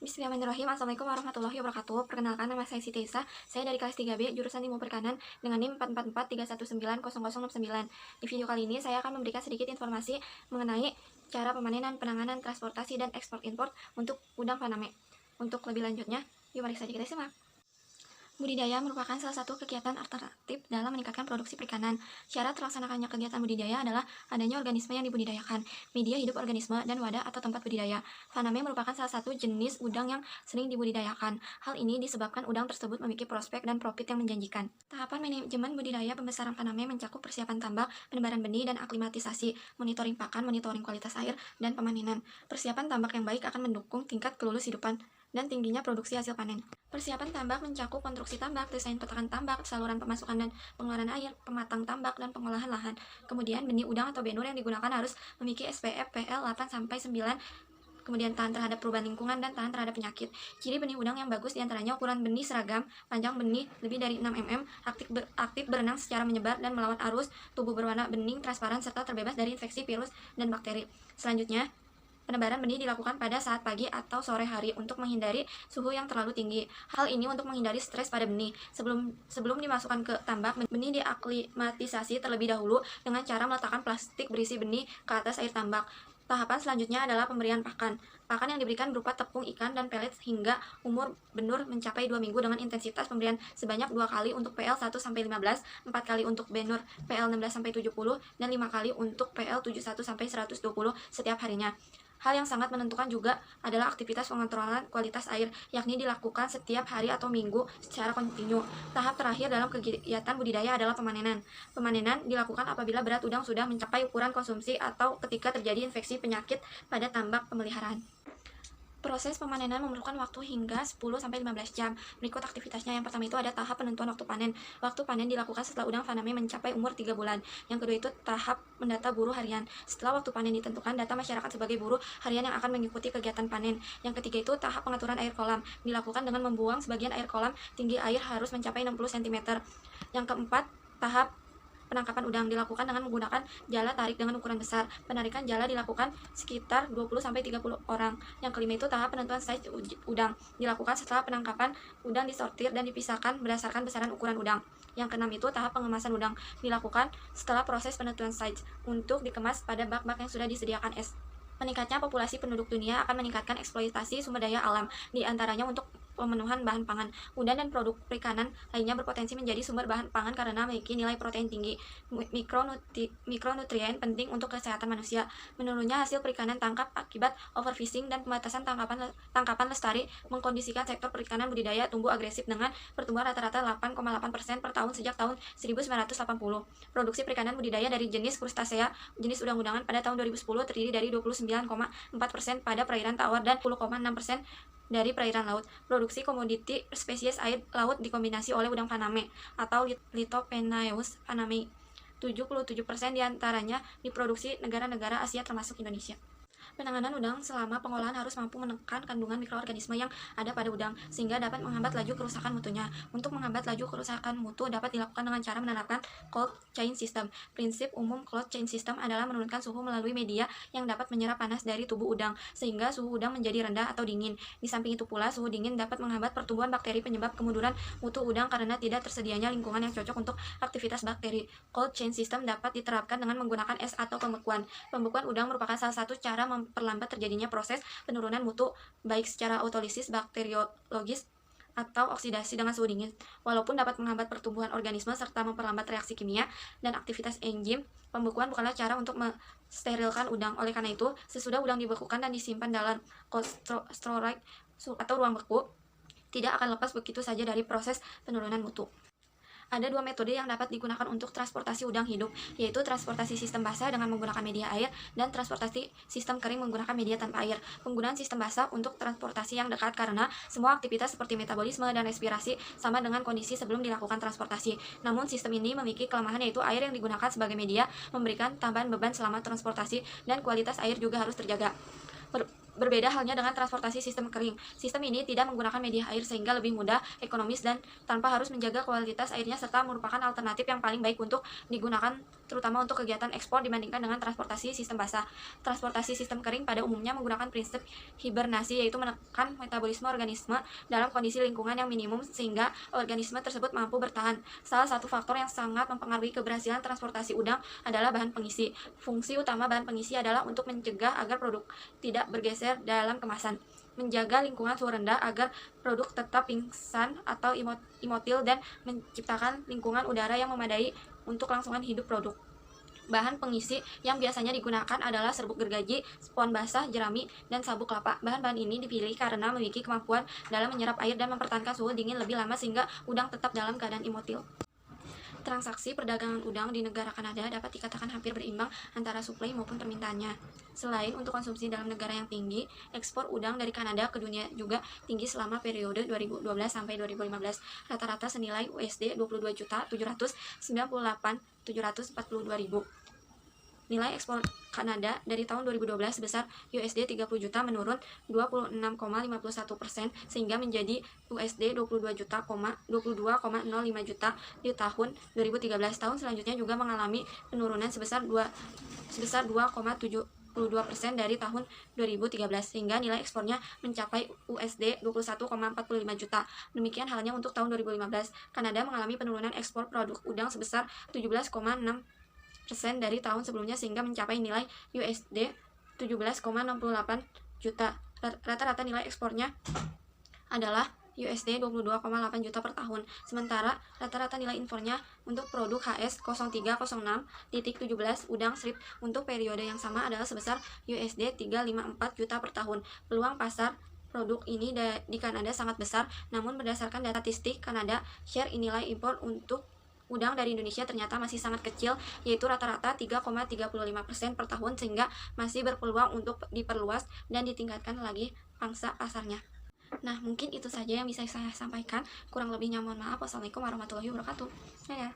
Bismillahirrahmanirrahim. Assalamualaikum warahmatullahi wabarakatuh. Perkenalkan, nama saya Siti Isa. Saya dari kelas 3B, jurusan Ilmu Perikanan dengan NIM 44431900069. Di video kali ini, saya akan memberikan sedikit informasi mengenai cara pemanenan, penanganan, transportasi, dan ekspor-impor untuk udang faname. Untuk lebih lanjutnya, yuk mari saja kita simak. Budidaya merupakan salah satu kegiatan alternatif dalam meningkatkan produksi perikanan. Syarat terlaksanakannya kegiatan budidaya adalah adanya organisme yang dibudidayakan, media hidup organisme, dan wadah atau tempat budidaya. Faname merupakan salah satu jenis udang yang sering dibudidayakan. Hal ini disebabkan udang tersebut memiliki prospek dan profit yang menjanjikan. Tahapan manajemen budidaya pembesaran faname mencakup persiapan tambak, penebaran benih, dan aklimatisasi, monitoring pakan, monitoring kualitas air, dan pemanenan. Persiapan tambak yang baik akan mendukung tingkat kelulus hidupan dan tingginya produksi hasil panen. Persiapan tambak mencakup konstruksi tambak, desain petakan tambak, saluran pemasukan dan pengeluaran air, pematang tambak, dan pengolahan lahan. Kemudian benih udang atau benur yang digunakan harus memiliki SPF PL 8-9, kemudian tahan terhadap perubahan lingkungan dan tahan terhadap penyakit. Ciri benih udang yang bagus diantaranya ukuran benih seragam, panjang benih lebih dari 6 mm, aktif berenang secara menyebar dan melawan arus, tubuh berwarna bening, transparan, serta terbebas dari infeksi virus dan bakteri. Selanjutnya, penebaran benih dilakukan pada saat pagi atau sore hari untuk menghindari suhu yang terlalu tinggi. Hal ini untuk menghindari stres pada benih. Sebelum dimasukkan ke tambak, benih diaklimatisasi terlebih dahulu dengan cara meletakkan plastik berisi benih ke atas air tambak. Tahapan selanjutnya adalah pemberian pakan. Pakan yang diberikan berupa tepung ikan dan pelet hingga umur benur mencapai 2 minggu dengan intensitas pemberian sebanyak 2 kali untuk PL 1-15, 4 kali untuk benur PL 16-70, dan 5 kali untuk PL 71-120 setiap harinya. Hal yang sangat menentukan juga adalah aktivitas pengontrolan kualitas air, yakni dilakukan setiap hari atau minggu secara kontinu. Tahap terakhir dalam kegiatan budidaya adalah pemanenan. Pemanenan dilakukan apabila berat udang sudah mencapai ukuran konsumsi atau ketika terjadi infeksi penyakit pada tambak pemeliharaan. Proses pemanenan memerlukan waktu hingga 10-15 jam. Berikut aktivitasnya. Yang pertama itu ada tahap penentuan waktu panen. Waktu panen dilakukan setelah udang faname mencapai umur 3 bulan. Yang kedua itu tahap mendata buruh harian. Setelah waktu panen ditentukan, data masyarakat sebagai buruh harian yang akan mengikuti kegiatan panen. Yang ketiga itu tahap pengaturan air kolam. Dilakukan dengan membuang sebagian air kolam, tinggi air harus mencapai 60 cm. Yang keempat, tahap penangkapan udang dilakukan dengan menggunakan jala tarik dengan ukuran besar. Penarikan jala dilakukan sekitar 20-30 orang. Yang kelima itu tahap penentuan size udang. Dilakukan setelah penangkapan udang disortir dan dipisahkan berdasarkan besaran ukuran udang. Yang keenam itu tahap pengemasan udang. Dilakukan setelah proses penentuan size untuk dikemas pada bak-bak yang sudah disediakan es. Meningkatnya populasi penduduk dunia akan meningkatkan eksploitasi sumber daya alam, di antaranya untuk pemenuhan bahan pangan. Udang dan produk perikanan lainnya berpotensi menjadi sumber bahan pangan karena memiliki nilai protein tinggi, mikronutrien penting untuk kesehatan manusia. Menurunnya hasil perikanan tangkap akibat overfishing dan pembatasan tangkapan lestari mengkondisikan sektor perikanan budidaya tumbuh agresif dengan pertumbuhan rata-rata 8,8% per tahun sejak tahun 1980. Produksi perikanan budidaya dari jenis krustasea, jenis udang-udangan pada tahun 2010 terdiri dari 29,4% pada perairan tawar dan 10,6% dari perairan laut. Produksi komoditi spesies air laut dikombinasi oleh udang faname atau Lithopenaeus fanamei. 77% diantaranya diproduksi negara-negara Asia termasuk Indonesia. Penanganan udang selama pengolahan harus mampu menekan kandungan mikroorganisme yang ada pada udang, sehingga dapat menghambat laju kerusakan mutunya. Untuk menghambat laju kerusakan mutu dapat dilakukan dengan cara menerapkan cold chain system. Prinsip umum cold chain system adalah menurunkan suhu melalui media yang dapat menyerap panas dari tubuh udang, sehingga suhu udang menjadi rendah atau dingin. Di samping itu pula, suhu dingin dapat menghambat pertumbuhan bakteri penyebab kemunduran mutu udang karena tidak tersedianya lingkungan yang cocok untuk aktivitas bakteri. Cold chain system dapat diterapkan dengan menggunakan es atau pembekuan. Pembekuan udang merupakan salah satu cara memperlambat terjadinya proses penurunan mutu baik secara autolisis bakteriologis atau oksidasi dengan suhu dingin. Walaupun dapat menghambat pertumbuhan organisme serta memperlambat reaksi kimia dan aktivitas enzim, pembekuan bukanlah cara untuk mensterilkan udang. Oleh karena itu, sesudah udang dibekukan dan disimpan dalam cold storage atau ruang beku, tidak akan lepas begitu saja dari proses penurunan mutu. Ada dua metode yang dapat digunakan untuk transportasi udang hidup, yaitu transportasi sistem basah dengan menggunakan media air dan transportasi sistem kering menggunakan media tanpa air. Penggunaan sistem basah untuk transportasi yang dekat karena semua aktivitas seperti metabolisme dan respirasi sama dengan kondisi sebelum dilakukan transportasi. Namun sistem ini memiliki kelemahan, yaitu air yang digunakan sebagai media memberikan tambahan beban selama transportasi dan kualitas air juga harus terjaga. Berbeda halnya dengan transportasi sistem kering. Sistem ini tidak menggunakan media air sehingga lebih mudah, ekonomis, dan tanpa harus menjaga kualitas airnya serta merupakan alternatif yang paling baik untuk digunakan terutama untuk kegiatan ekspor dibandingkan dengan transportasi sistem basah. Transportasi sistem kering pada umumnya menggunakan prinsip hibernasi, yaitu menekan metabolisme organisme dalam kondisi lingkungan yang minimum sehingga organisme tersebut mampu bertahan. Salah satu faktor yang sangat mempengaruhi keberhasilan transportasi udang adalah bahan pengisi. Fungsi utama bahan pengisi adalah untuk mencegah agar produk tidak bergeser dalam kemasan, menjaga lingkungan suhu rendah agar produk tetap pingsan atau imotil, dan menciptakan lingkungan udara yang memadai untuk kelangsungan hidup produk. Bahan pengisi yang biasanya digunakan adalah serbuk gergaji, spon basah, jerami, dan sabuk kelapa. Bahan-bahan ini dipilih karena memiliki kemampuan dalam menyerap air dan mempertahankan suhu dingin lebih lama sehingga udang tetap dalam keadaan imotil. Transaksi perdagangan udang di negara Kanada dapat dikatakan hampir berimbang antara suplai maupun permintaannya. Selain untuk konsumsi dalam negara yang tinggi, ekspor udang dari Kanada ke dunia juga tinggi selama periode 2012 sampai 2015. Rata-rata senilai USD 22.798.742.000. Nilai ekspor Kanada dari tahun 2012 sebesar USD 30 juta menurun 26,51% sehingga menjadi USD 22,05 juta di tahun 2013. Tahun selanjutnya juga mengalami penurunan sebesar 2,72% dari tahun 2013 sehingga nilai ekspornya mencapai USD 21,45 juta. Demikian halnya untuk tahun 2015. Kanada mengalami penurunan ekspor produk udang sebesar 17,6% dari tahun sebelumnya sehingga mencapai nilai USD 17,68 juta. Rata-rata nilai ekspornya adalah USD 22,8 juta per tahun. Sementara rata-rata nilai impornya untuk produk HS 0306.17 udang strip untuk periode yang sama adalah sebesar USD 354 juta per tahun. Peluang pasar produk ini di Kanada sangat besar, namun berdasarkan data statistik Kanada, share nilai impor untuk udang dari Indonesia ternyata masih sangat kecil, yaitu rata-rata 3,35% per tahun, sehingga masih berpeluang untuk diperluas dan ditingkatkan lagi pangsa pasarnya. Nah, mungkin itu saja yang bisa saya sampaikan. Kurang lebihnya mohon maaf. Wassalamualaikum warahmatullahi wabarakatuh. Dadah.